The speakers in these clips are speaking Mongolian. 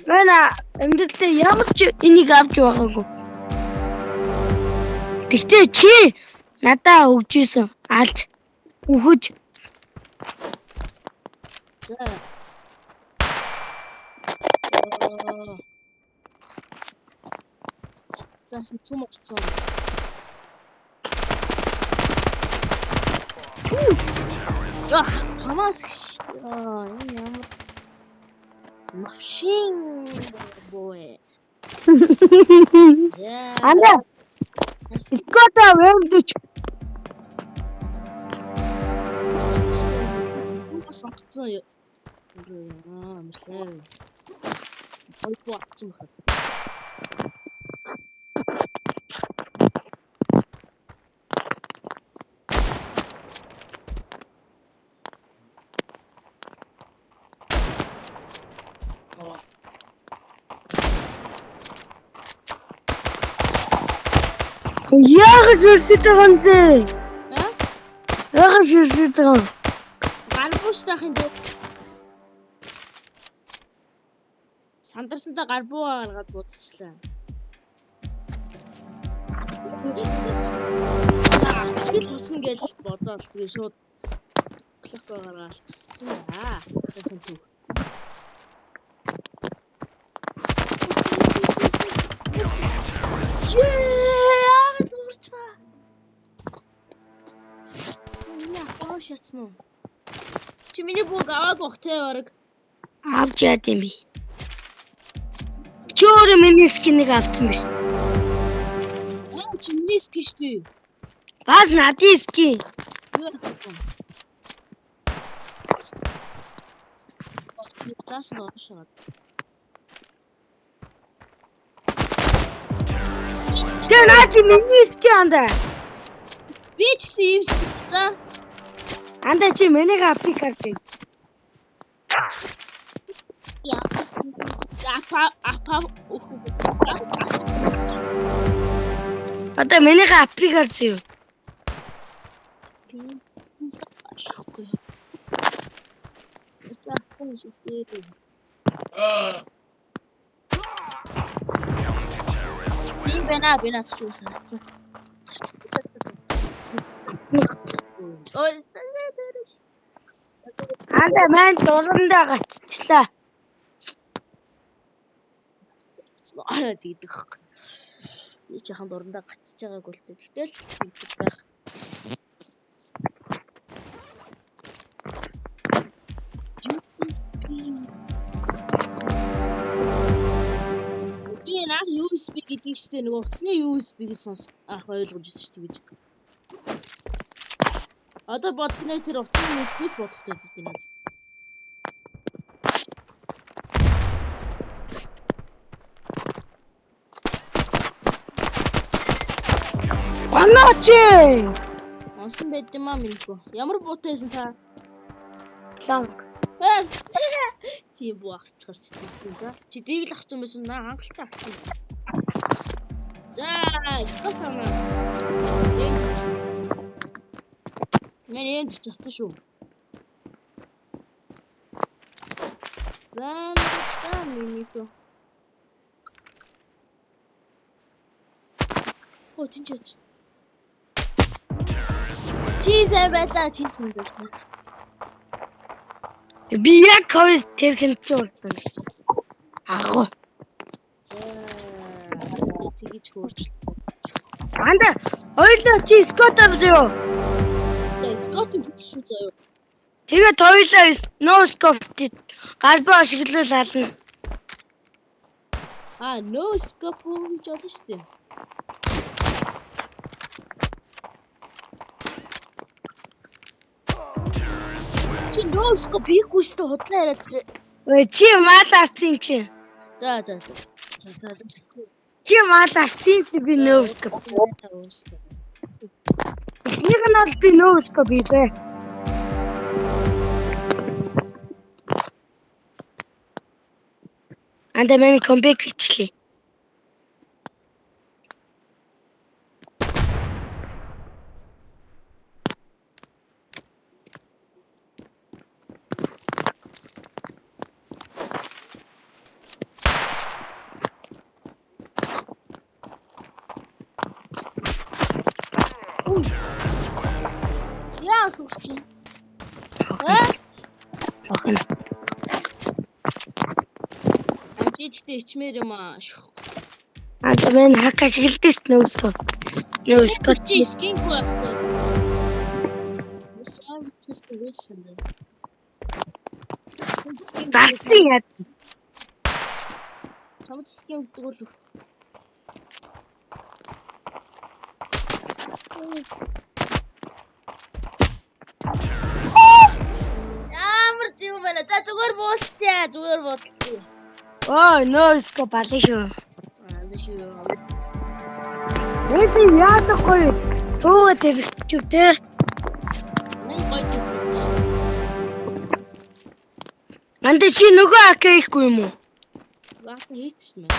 Манай амьдралдаа ямар ч энийг авч байгаагүй. Тэгтээ чи надаа өгч исэн. Алж өгөж. За. Засан цум очсон. Хамаас энэ ямар машин бой. Анда. Скота вэмдүч. Сонгоцсон юм. Амарсан. Ойбоо атсан баха. Яаж үрсэж байгаа юм бэ? Яаж үрсэж байгаа юм? Гарбуустайхын дээр сандарсантай гарбуу гаргаад буцчихлаа. Ачгил хусан гэж бодоод тэгээ шууд клик гаргаад гисэн аа. Яа, сурчаа. Яа, шатсан уу? Чи миний бүг аваагүй бах те бараг. Авч яад юм би. Чи өөрөө миний скинийг авсан биш. Чи миний скин шүү. Бас надын скин. Тас ношоод. Тэр наач миний скин андаа. Би ч юм за. Андаа чи миний апик харчих. Яа. Апа. Одоо миний апик харчих. Ашгүй. Би наач юу санагдсан. Ой, Андаа маань дурандаа гацчлаа. араа дийдэх. Би ч яхан дурандаа гацж байгаагүй л дээ. Гэтэл байх. Би наад USB гэдэг чтэй нөгөө утасны USB-г сонс ойлгож ирсэн шүү дээ гэж. Одоо бодох нэ тэр утасны USB-г бодолтой гэдэг юм. Анаач! Онсон байд юм аа минийхүү. Ямар буутайсэн та? Ланг. Тийм буу авчихар ч тийм за. Чи дийг л авчих юм байсан наа хангалттай авчих. За, скопама. Мен чатсан шүү. Ван та минийхүү. Оо тинч. Чи сайн байлаа чи сүндэл. Би яг хоёр тэрхэн ч урдсан биш. Агуу. Тэгэж хөөрч. Анда хоёулаа чи скот авч юу? Скот шүү заяа. Тэгээд хоёулаа no scope галбаа ашиглал ална. No scope гэж болно шүү дээ. Чи no scope хийхгүй шүү дээ худлаа яриад. Ой чи мал авсан юм чи. За. Чи мал авсан чи би no scope. Нэг нь бол би no scope хийлээ. Анда миний комбек хийчлээ. Ичтэй ичмээр юм аа. Мен хак ашигладаг шүү нөөсгөө. Нөөсгөө Чи скинг байх таа. Сам чисто вэшэн. Загсан яа. Чамд скинг дуулах. Ямар зүү байна. За зүгээр буултаа. Зүгээр буултаа. Оо нөөсгөө балан шүү. Шүү. Эсэ яадахгүй. Тууга тэрхчүү те. Мен гойд. Манда чи нөгөө ак ихгүй юм уу? Вак хийчихсэн мэ.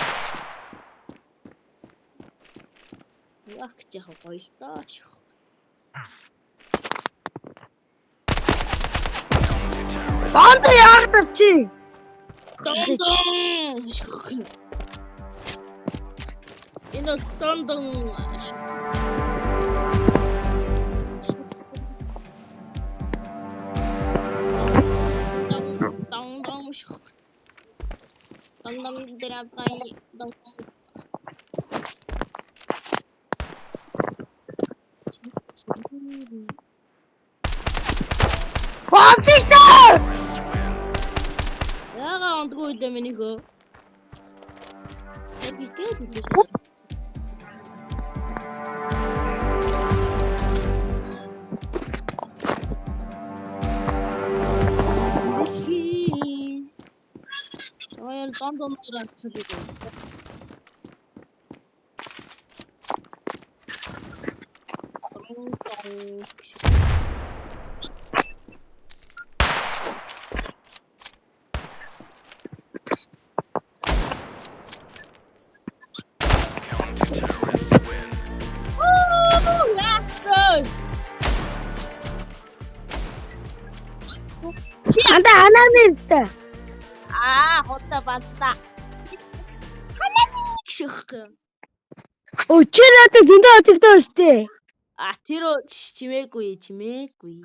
Вак яг гоё л таа. Банд яагаад чи? Дондон. Энэ бол дондон. Дондон дэрапай дондон. Бандтай! Яага ондгүй үлээ минийхөө. Тэгээс үзээ. Дондон дэрапай. Анда анамиртай. Хотта бацта. Халаник шөх. Өчигдөр надад зөндөө очигдоо өстэй. Тэр чимээгүй. Чимээгүй.